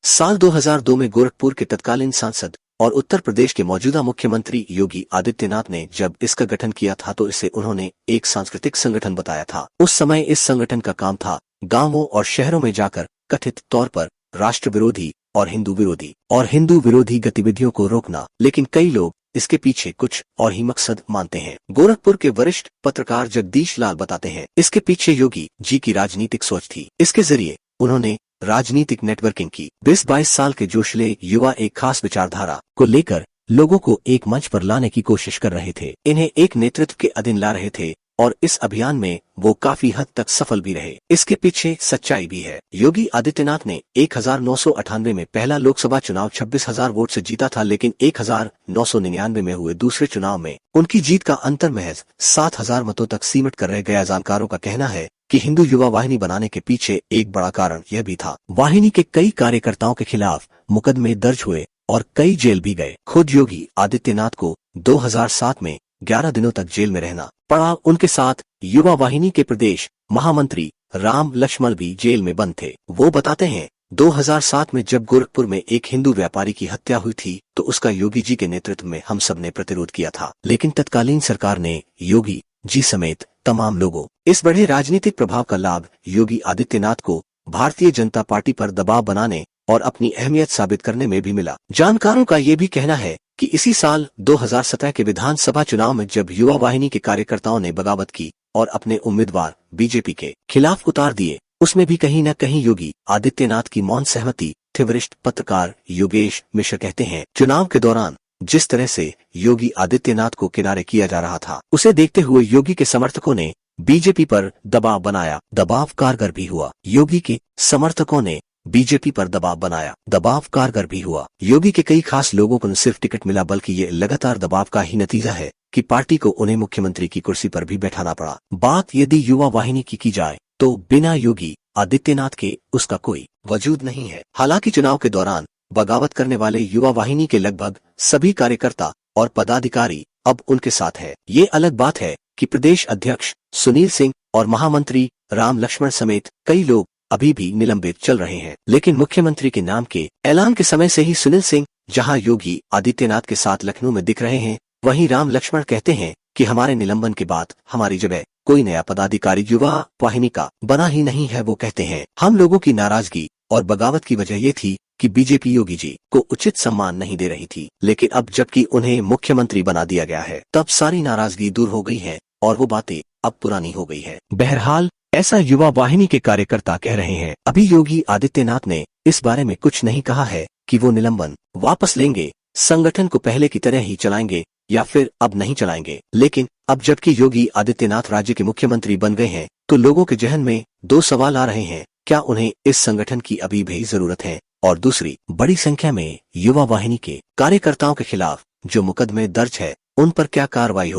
साल 2002 में गोरखपुर के तत्कालीन सांसद और उत्तर प्रदेश के मौजूदा मुख्यमंत्री योगी आदित्यनाथ ने जब इसका गठन किया था तो इसे उन्होंने एक सांस्कृतिक संगठन बताया था। उस समय इस संगठन का काम था गांवों और शहरों में जाकर कथित तौर पर राष्ट्र विरोधी और हिंदू विरोधी गतिविधियों को रोकना। लेकिन कई लोग इसके पीछे कुछ और ही मकसद मानते हैं। गोरखपुर के वरिष्ठ पत्रकार जगदीश लाल बताते हैं, इसके पीछे योगी जी की राजनीतिक सोच थी। इसके जरिए उन्होंने राजनीतिक नेटवर्किंग की। 20-22 साल के जोशले युवा एक खास विचारधारा को लेकर लोगों को एक मंच पर लाने की कोशिश कर रहे थे, इन्हें एक नेतृत्व के अधीन ला रहे थे और इस अभियान में वो काफी हद तक सफल भी रहे। इसके पीछे सच्चाई भी है। योगी आदित्यनाथ ने 1998 में पहला लोकसभा चुनाव 26,000 वोट से जीता था, लेकिन 1999 में हुए दूसरे चुनाव में उनकी जीत का अंतर महज 7,000 मतों तक सीमित कर रह गया। जानकारों का कहना है कि हिंदू युवा वाहिनी बनाने के पीछे एक बड़ा कारण यह भी था। वाहिनी के कई कार्यकर्ताओं के खिलाफ मुकदमे दर्ज हुए और कई जेल भी गए। खुद योगी आदित्यनाथ को 2007 में 11 दिनों तक जेल में रहना पड़ा। उनके साथ युवा वाहिनी के प्रदेश महामंत्री राम लक्ष्मण भी जेल में बंद थे। वो बताते हैं, 2007 में जब गोरखपुर में एक हिंदू व्यापारी की हत्या हुई थी तो उसका योगी जी के नेतृत्व में हम सब ने प्रतिरोध किया था, लेकिन तत्कालीन सरकार ने योगी जी समेत तमाम लोगों इस बड़े राजनीतिक प्रभाव का लाभ योगी आदित्यनाथ को भारतीय जनता पार्टी पर दबाव बनाने और अपनी अहमियत साबित करने में भी मिला। जानकारों का ये भी कहना है कि इसी साल 2017 के विधानसभा चुनाव में जब युवा वाहिनी के कार्यकर्ताओं ने बगावत की और अपने उम्मीदवार बीजेपी के खिलाफ उतार दिए, उसमें भी कहीं न कहीं योगी आदित्यनाथ की मौन सहमति थी। वरिष्ठ पत्रकार योगेश मिश्र कहते हैं, चुनाव के दौरान जिस तरह से योगी आदित्यनाथ को किनारे किया जा रहा था, उसे देखते हुए योगी के समर्थकों ने बीजेपी पर दबाव बनाया। दबाव कारगर भी हुआ। योगी के समर्थकों ने बीजेपी पर दबाव बनाया, दबाव कारगर भी हुआ। योगी के कई खास लोगों को न सिर्फ टिकट मिला बल्कि ये लगातार दबाव का ही नतीजा है कि पार्टी को उन्हें मुख्यमंत्री की कुर्सी पर भी बैठाना पड़ा। बात यदि युवा वाहिनी की जाए तो बिना योगी आदित्यनाथ के उसका कोई वजूद नहीं है। हालांकि चुनाव के दौरान बगावत करने वाले युवा वाहिनी के लगभग सभी कार्यकर्ता और पदाधिकारी अब उनके साथ है। ये अलग बात है कि प्रदेश अध्यक्ष सुनील सिंह और महामंत्री राम लक्ष्मण समेत कई लोग अभी भी निलंबित चल रहे हैं। लेकिन मुख्यमंत्री के नाम के ऐलान के समय से ही सुनील सिंह जहां योगी आदित्यनाथ के साथ लखनऊ में दिख रहे हैं, वहीं राम लक्ष्मण कहते हैं कि हमारे निलंबन के बाद हमारी जगह कोई नया पदाधिकारी युवा वाहिनी का बना ही नहीं है। वो कहते हैं, हम लोगों की नाराजगी और बगावत की वजह ये थी कि बीजेपी योगी जी को उचित सम्मान नहीं दे रही थी, लेकिन अब जबकि उन्हें मुख्यमंत्री बना दिया गया है तब सारी नाराजगी दूर हो गई है और वो बातें अब पुरानी हो गई है। बहरहाल ऐसा युवा वाहिनी के कार्यकर्ता कह रहे हैं। अभी योगी आदित्यनाथ ने इस बारे में कुछ नहीं कहा है कि वो निलंबन वापस लेंगे, संगठन को पहले की तरह ही चलाएंगे या फिर अब नहीं चलाएंगे। लेकिन अब जबकि योगी आदित्यनाथ राज्य के मुख्यमंत्री बन गए हैं तो लोगों के जहन में दो सवाल आ रहे हैं, क्या उन्हें इस संगठन की अभी भी जरूरत है, और दूसरी, बड़ी संख्या में युवा वाहिनी के कार्यकर्ताओं के खिलाफ जो मुकदमे दर्ज है उन पर क्या कार्रवाई हो।